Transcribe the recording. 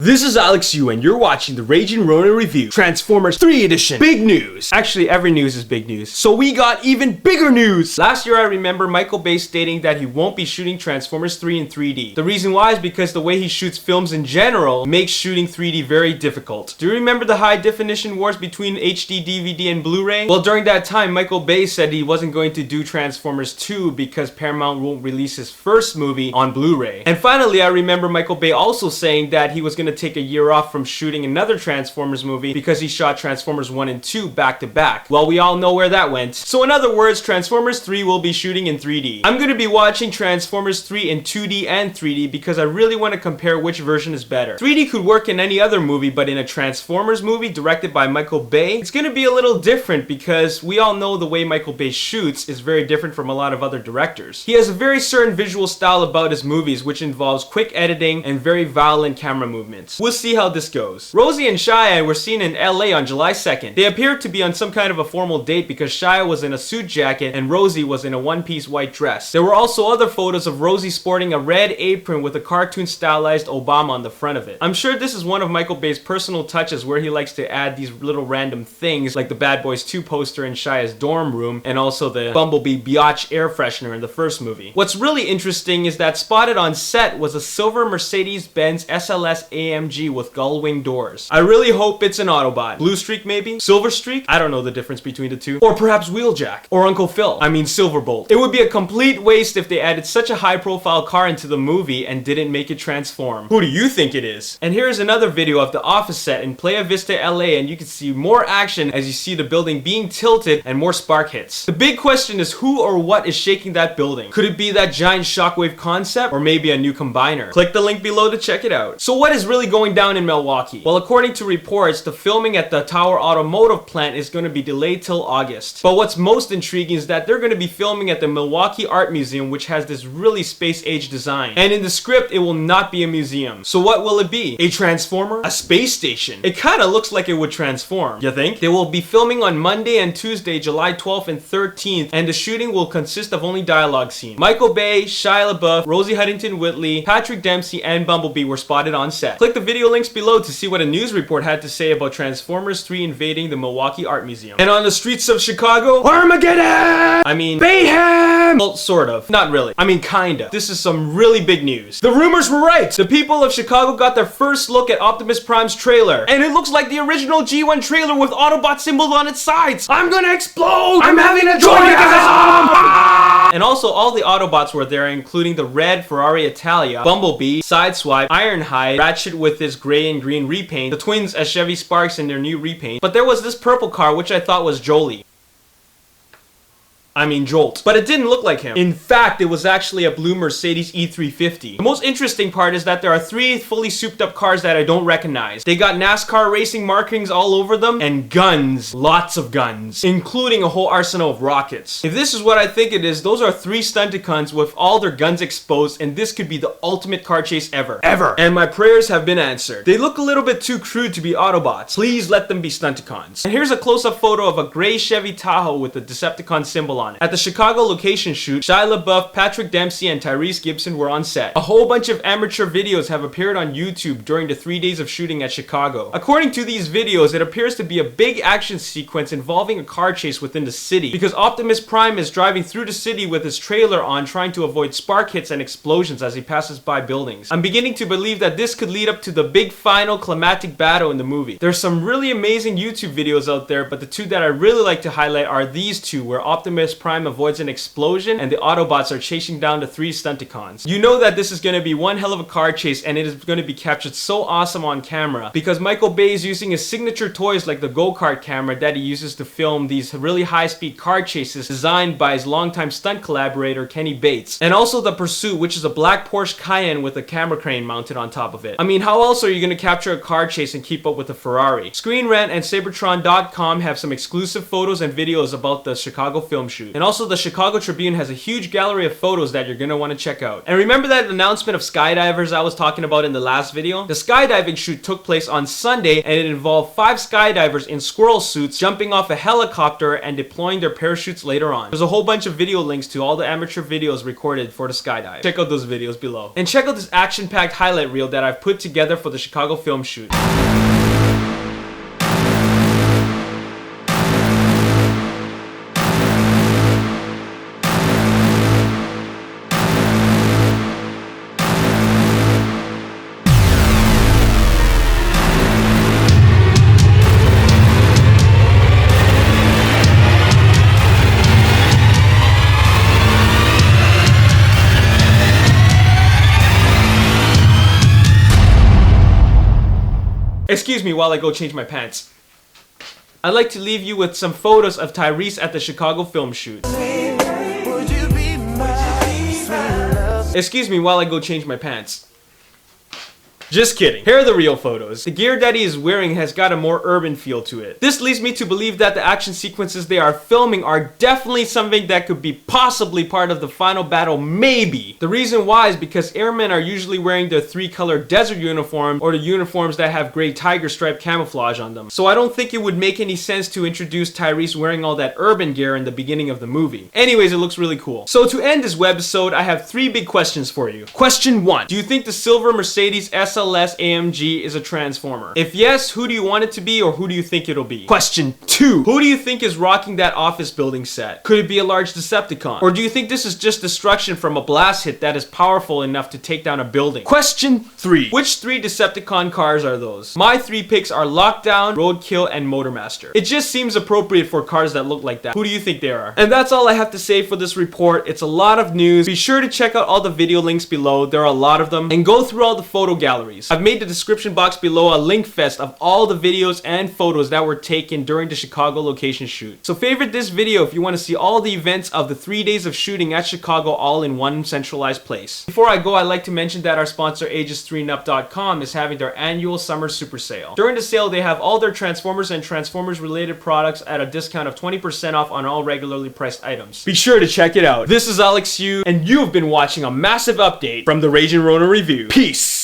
This is Alex Yu and you're watching the Raging Ronin Review, Transformers 3 Edition. Big news! Actually, every news is big news. So we got even bigger news! Last year I remember Michael Bay stating that he won't be shooting Transformers 3 in 3D. The reason why is because the way he shoots films in general makes shooting 3D very difficult. Do you remember the high definition wars between HD, DVD, and Blu-ray? Well, during that time, Michael Bay said he wasn't going to do Transformers 2 because Paramount won't release his first movie on Blu-ray. And finally, I remember Michael Bay also saying that he was going to take a year off from shooting another Transformers movie because he shot Transformers 1 and 2 back to back. Well, we all know where that went. So in other words, Transformers 3 will be shooting in 3D. I'm going to be watching Transformers 3 in 2D and 3D because I really want to compare which version is better. 3D could work in any other movie, but in a Transformers movie directed by Michael Bay, it's going to be a little different because we all know the way Michael Bay shoots is very different from a lot of other directors. He has a very certain visual style about his movies, which involves quick editing and very violent camera movements. We'll see how this goes. Rosie and Shia were seen in LA on July 2nd. They appeared to be on some kind of a formal date because Shia was in a suit jacket and Rosie was in a one-piece white dress. There were also other photos of Rosie sporting a red apron with a cartoon stylized Obama on the front of it. I'm sure this is one of Michael Bay's personal touches where he likes to add these little random things like the Bad Boys 2 poster in Shia's dorm room and also the Bumblebee Biatch air freshener in the first movie. What's really interesting is that spotted on set was a silver Mercedes-Benz SLS AMG with gull-wing doors. I really hope it's an Autobot. Blue Streak maybe? Silver Streak? I don't know the difference between the two. Or perhaps Wheeljack. Or Uncle Phil. I mean Silverbolt. It would be a complete waste if they added such a high-profile car into the movie and didn't make it transform. Who do you think it is? And here's another video of the office set in Playa Vista, LA, and you can see more action as you see the building being tilted and more spark hits. The big question is who or what is shaking that building? Could it be that giant shockwave concept or maybe a new combiner? Click the link below to check it out. So what is really going down in Milwaukee? Well, according to reports, the filming at the Tower Automotive plant is going to be delayed till August. But what's most intriguing is that they're going to be filming at the Milwaukee Art Museum, which has this really space-age design. And in the script, it will not be a museum. So what will it be? A transformer? A space station? It kind of looks like it would transform. You think? They will be filming on Monday and Tuesday, July 12th and 13th, and the shooting will consist of only dialogue scenes. Michael Bay, Shia LaBeouf, Rosie Huntington-Whiteley, Patrick Dempsey, and Bumblebee were spotted on set. Click the video links below to see what a news report had to say about Transformers 3 invading the Milwaukee Art Museum. And on the streets of Chicago, Armageddon! I mean, Bayhem! Well, sort of. Not really. I mean, kinda. This is some really big news. The rumors were right! The people of Chicago got their first look at Optimus Prime's trailer. And it looks like the original G1 trailer with Autobot symbols on its sides. I'm gonna explode! I'm having a joygasm! And also, all the Autobots were there, including the red Ferrari Italia, Bumblebee, Sideswipe, Ironhide, Ratchet with his gray and green repaint, the twins as Chevy Sparks in their new repaint, but there was this purple car which I thought was Jolie. I mean Jolt. But it didn't look like him. In fact, it was actually a blue Mercedes E350. The most interesting part is that there are 3 fully souped up cars that I don't recognize. They got NASCAR racing markings all over them, and guns. Lots of guns. Including a whole arsenal of rockets. If this is what I think it is, those are 3 Stunticons with all their guns exposed, and this could be the ultimate car chase ever. Ever! And my prayers have been answered. They look a little bit too crude to be Autobots. Please let them be Stunticons. And here's a close-up photo of a gray Chevy Tahoe with the Decepticon symbol on it. At the Chicago location shoot, Shia LaBeouf, Patrick Dempsey, and Tyrese Gibson were on set. A whole bunch of amateur videos have appeared on YouTube during the 3 days of shooting at Chicago. According to these videos, it appears to be a big action sequence involving a car chase within the city, because Optimus Prime is driving through the city with his trailer on, trying to avoid spark hits and explosions as he passes by buildings. I'm beginning to believe that this could lead up to the big final climactic battle in the movie. There's some really amazing YouTube videos out there, but the 2 that I really like to highlight are these 2, where Optimus Prime avoids an explosion and the Autobots are chasing down the 3 Stunticons. You know that this is going to be one hell of a car chase, and it is going to be captured so awesome on camera because Michael Bay is using his signature toys like the go-kart camera that he uses to film these really high-speed car chases designed by his longtime stunt collaborator Kenny Bates. And also the Pursuit, which is a black Porsche Cayenne with a camera crane mounted on top of it. I mean, how else are you going to capture a car chase and keep up with a Ferrari? Screenrant and Seibertron.com have some exclusive photos and videos about the Chicago film shoot. shoot. And also the Chicago Tribune has a huge gallery of photos that you're gonna want to check out. And remember that announcement of skydivers I was talking about in the last video? The skydiving shoot took place on Sunday, and it involved 5 skydivers in squirrel suits jumping off a helicopter and deploying their parachutes later on. There's a whole bunch of video links to all the amateur videos recorded for the skydive. Check out those videos below. And check out this action-packed highlight reel that I've put together for the Chicago film shoot. Excuse me while I go change my pants. I'd like to leave you with some photos of Tyrese at the Chicago film shoot. Excuse me while I go change my pants. Just kidding. Here are the real photos. The gear that he is wearing has got a more urban feel to it. This leads me to believe that the action sequences they are filming are definitely something that could be possibly part of the final battle, maybe. The reason why is because airmen are usually wearing their 3-color desert uniform or the uniforms that have gray tiger stripe camouflage on them. So I don't think it would make any sense to introduce Tyrese wearing all that urban gear in the beginning of the movie. Anyways, it looks really cool. So to end this webisode, I have 3 big questions for you. Question 1. Do you think the silver Mercedes SLS AMG is a Transformer? If yes, who do you want it to be, or who do you think it'll be? Question 2. Who do you think is rocking that office building set? Could it be a large Decepticon? Or do you think this is just destruction from a blast hit that is powerful enough to take down a building? Question 3. Which 3 Decepticon cars are those? My 3 picks are Lockdown, Roadkill, and Motormaster. It just seems appropriate for cars that look like that. Who do you think they are? And that's all I have to say for this report. It's a lot of news. Be sure to check out all the video links below. There are a lot of them. And go through all the photo galleries. I've made the description box below a link fest of all the videos and photos that were taken during the Chicago location shoot. So favorite this video if you want to see all the events of the 3 days of shooting at Chicago all in one centralized place. Before I go, I'd like to mention that our sponsor ages3nup.com is having their annual summer super sale. During the sale, they have all their Transformers and Transformers related products at a discount of 20% off on all regularly priced items. Be sure to check it out. This is Alex Yu, and you've been watching a massive update from the Raging Rona Review. Peace!